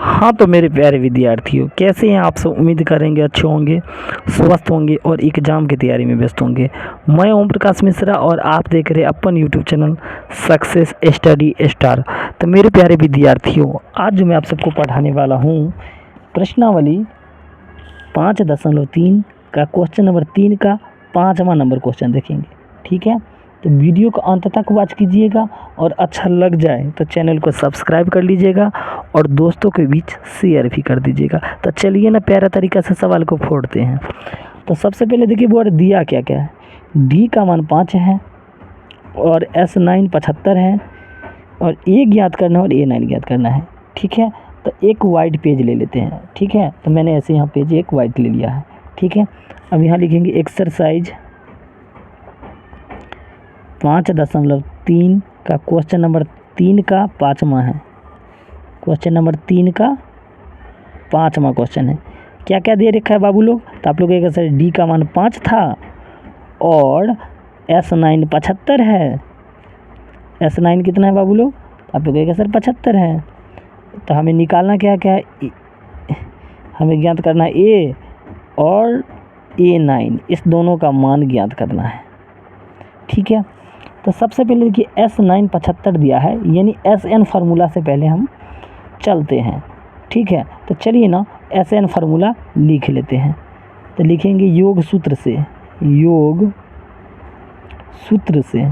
हाँ तो मेरे प्यारे विद्यार्थियों, कैसे हैं आप सब। उम्मीद करेंगे अच्छे होंगे, स्वस्थ होंगे और एग्ज़ाम की तैयारी में व्यस्त होंगे। मैं ओम प्रकाश मिश्रा और आप देख रहे हैं अपन YouTube channel success study star. तो मेरे प्यारे विद्यार्थियों, आज जो मैं आप सबको पढ़ाने वाला हूँ, प्रश्नावली 5.3 का क्वेश्चन नंबर 3 का 5वां नंबर क्वेश्चन देखेंगे। ठीक है, तो वीडियो को अंत तक वॉच कीजिएगा और अच्छा लग जाए तो चैनल को सब्सक्राइब कर लीजिएगा और दोस्तों के बीच शेयर भी कर दीजिएगा। तो चलिए ना प्यारा तरीका से सवाल को फोड़ते हैं। तो सबसे पहले देखिए बोर्ड दिया क्या क्या है। डी का मान 5 है और S9 75 है और ए ज्ञात करना है और A9 ज्ञात करना है। ठीक है, तो एक वाइट पेज ले लेते हैं। ठीक है, तो मैंने ऐसे यहाँ पेज एक वाइट ले लिया है। ठीक है, अब यहाँ लिखेंगे एक्सरसाइज 5.3 का क्वेश्चन नंबर 3 का 5वां है। क्वेश्चन नंबर 3 का 5वां क्वेश्चन है। क्या क्या दे रखा है बाबू लोग, तो आप लोग कहेगा सर डी का मान 5 था और S9 75 है। S9 कितना है बाबू लोग, आप लोग कहेगा सर 75 है। तो हमें निकालना क्या क्या है, हमें ज्ञात करना है ए और A9, इस दोनों का मान ज्ञात करना है। ठीक है, तो सबसे पहले देखिए S9 75 दिया है, यानी SN फार्मूला से पहले हम चलते हैं। ठीक है, तो चलिए ना SN फार्मूला लिख लेते हैं। तो लिखेंगे योग सूत्र से, योग सूत्र से।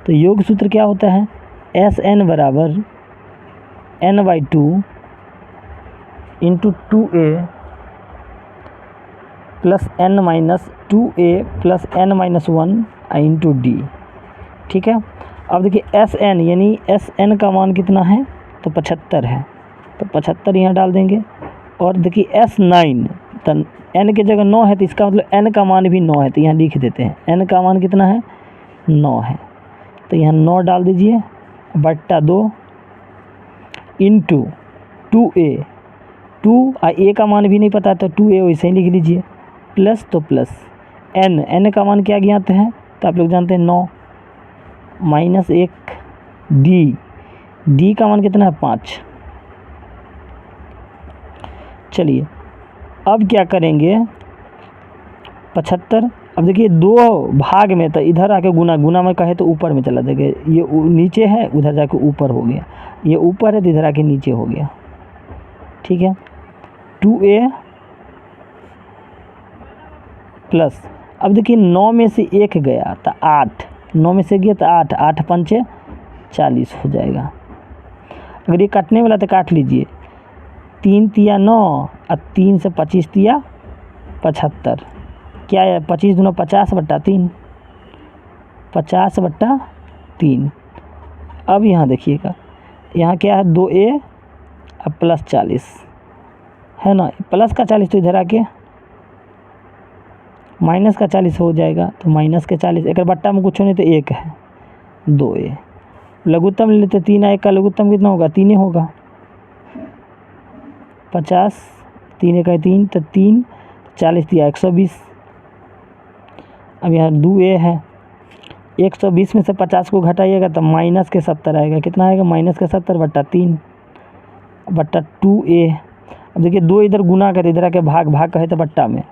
तो योग सूत्र क्या होता है, SN बराबर N/2 into 2A plus N-2A plus N-1 into D. ठीक है, अब देखिए SN यानी SN का मान कितना है, तो 75 है, तो 75 यहाँ डाल देंगे। और देखिए S9, तो N की जगह 9 है, तो इसका मतलब N का मान भी 9 है, तो यहाँ लिख देते हैं N का मान कितना है, 9 है, तो यहाँ 9 डाल दीजिए बट्टा 2 इंटू 2A, 2 A का मान भी नहीं पता तो 2A वैसे ही लिख लीजिए, प्लस तो प्लस N का मान क्या ज्ञात है, तो आप लोग जानते हैं 9 माइनस 1 D का मान कितना है 5। चलिए अब क्या करेंगे 75, अब देखिए 2 भाग में, तो इधर आके गुना में कहे तो ऊपर में चला जाएगा, ये नीचे है उधर जाके ऊपर हो गया, ये ऊपर है तो इधर आके नीचे हो गया। ठीक है, 2A प्लस, अब देखिए 9 में से 1 गया तो 8, 9 में से गया तो 8, 8 पंचे 40 हो जाएगा। अगर ये काटने वाला तो काट लीजिए, 3 तिया 9 और 3 से 25 तिया 75, क्या है 25 दूना 50/3, 50/3। अब यहाँ देखिएगा, यहाँ क्या है 2A और प्लस 40 है ना, प्लस का 40 तो इधर आके माइनस का 40 हो जाएगा, तो माइनस के 40, एक बट्टा में कुछ नहीं तो 1 है, 2A। लघुत्तम ले लेते, 3 1 का लघुत्तम कितना होगा, 3 होगा, 50 3 1 3, तो 3 40 दिया 120। अब यहाँ 2A है, 120 में से 50 को घटाइएगा तो माइनस के 70 आएगा, कितना आएगा माइनस के 70/3 बट्टा 2A। अब देखिए 2 इधर गुना करे, इधर आके भाग कहे तो बट्टा में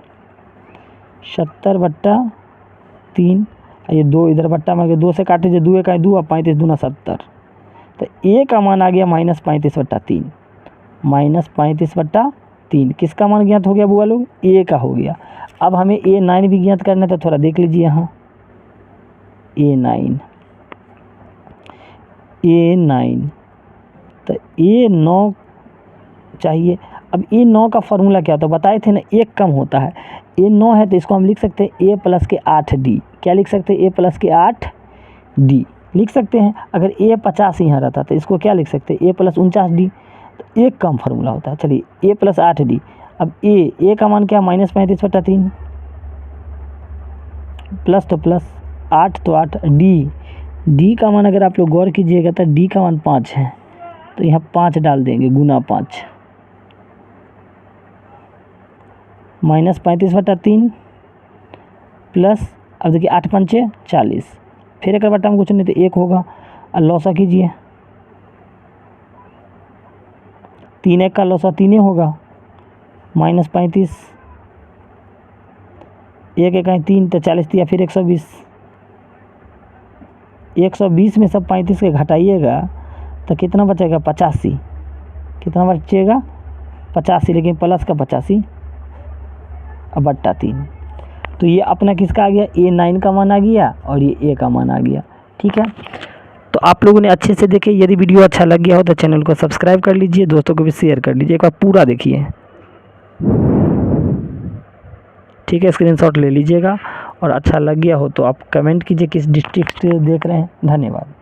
70/3, ये 2 इधर बट्टा में आगे 2 से काट दीजिए, 2 1 2 और 35 दूना 70, तो A का मान आ गया -35/3, -35/3। किसका मान ज्ञात हो गया बुआ लोग, A का हो गया। अब हमें A9 भी ज्ञात करना है, तो थोड़ा देख लीजिए यहाँ A9, तो A9 चाहिए। अब A9 का फॉर्मूला क्या होता है बताए थे ना, 1 कम होता है, A9 है तो इसको हम लिख सकते हैं A प्लस के 8D। क्या लिख सकते हैं, A प्लस के 8D लिख सकते हैं। अगर A 50 यहाँ रहता तो इसको क्या लिख सकते हैं, A प्लस 49D, तो 1 कम फार्मूला होता है। चलिए A प्लस 8D, अब A का मान क्या -35/3, प्लस तो प्लस 8 तो 8, D का मान अगर आप लोग गौर कीजिएगा तो D का मान 5 है, तो यहाँ 5 डाल देंगे, गुना 5 -35/3 प्लस, अब देखिए 8 पंचे 40, फिर एक बट्टा में कुछ नहीं तो 1 होगा, और लौसा कीजिए तीन एक का लौसा तीन होगा, -35, एक एक 3 तो 40 या फिर 120। 120 में सब 35 के घटाइएगा तो कितना बचेगा? 85। कितना बचेगा? 85, लेकिन प्लस का 85 अब बट्टा 3। तो ये अपना किसका आ गया? A9 का मान आ गया और ये A का मान आ गया। ठीक है, तो आप लोगों ने अच्छे से देखे। यदि वीडियो अच्छा लग गया हो तो चैनल को सब्सक्राइब कर लीजिए, दोस्तों को भी शेयर कर लीजिए, एक बार पूरा देखिए। ठीक है, स्क्रीनशॉट ले लीजिएगा और अच्छा लग गया हो तो आप कमेंट कीजिए किस डिस्ट्रिक्ट से देख रहे हैं। धन्यवाद।